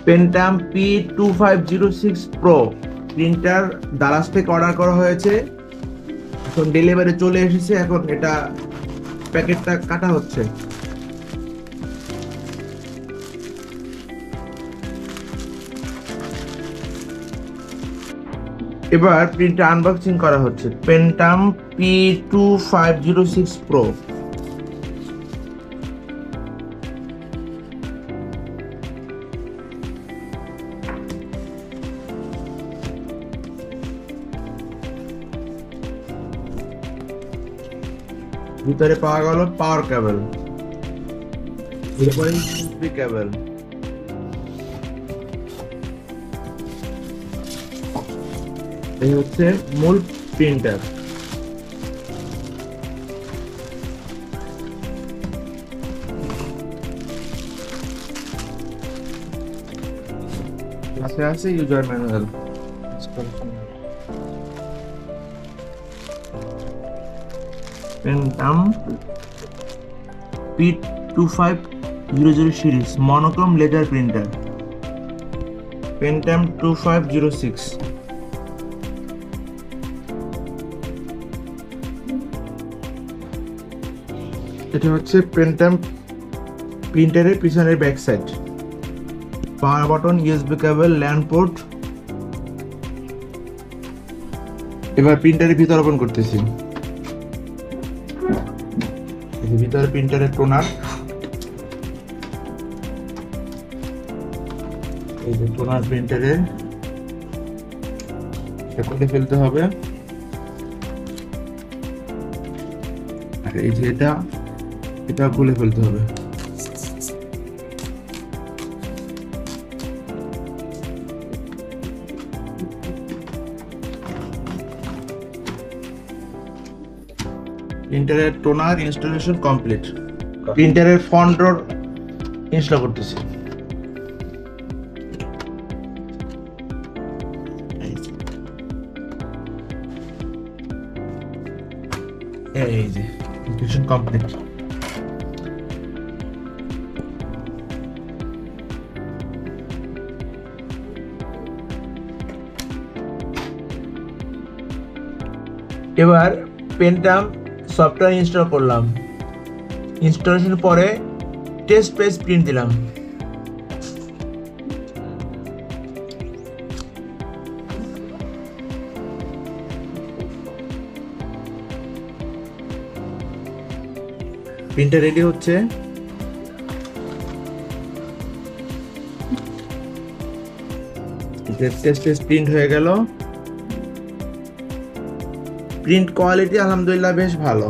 পেন্টাম P2506 pro printer Daraz থেকে order করা হয়েছে, এখন ডেলিভারি চলে এসেছে। এখন এটা প্যাকেটটা কাটা হচ্ছে। এবার প্রিন্টার আনবক্সিং করা হচ্ছে। পেন্টাম P2506 প্রো। ভিতরে পাওয়া গেল পাওয়ার কেবল, এরপরে ইউএসবি কেবল, এই হচ্ছে মূল প্রিন্টার। পাশে আছে user manual. Pantum P2506 series monochrome laser printer. Pantum 2506। এটা হচ্ছে পেন্টাম প্রিন্টারের পিছনের back side. Power button, USB cable, LAN port. এবার প্রিন্টারের ভিতর ওপেন করতেছি। ভিতরে প্রিন্টারের টোনার, এই যে টোনার প্রিন্টারের খুলে ফেলতে হবে। আর এই যে এটা খুলে ফেলতে হবে। প্রিন্টারের টোনার ইনস্টলেশন কমপ্লিট। প্রিন্টারের ফন্ট ডোর ইনস্টল করতেছি। এই যে ইনস্টলেশন কমপ্লিট। এবার পেন্টাম সফটওয়্যার ইনস্টল করলাম। ইনস্টলেশন পরে টেস্ট পেজ প্রিন্ট দিলাম। প্রিন্টার রেডি হচ্ছে। টেস্ট পেজ প্রিন্ট হয়ে গেল। প্রিন্ট কোয়ালিটি আলহামদুলিল্লাহ বেশ ভালো।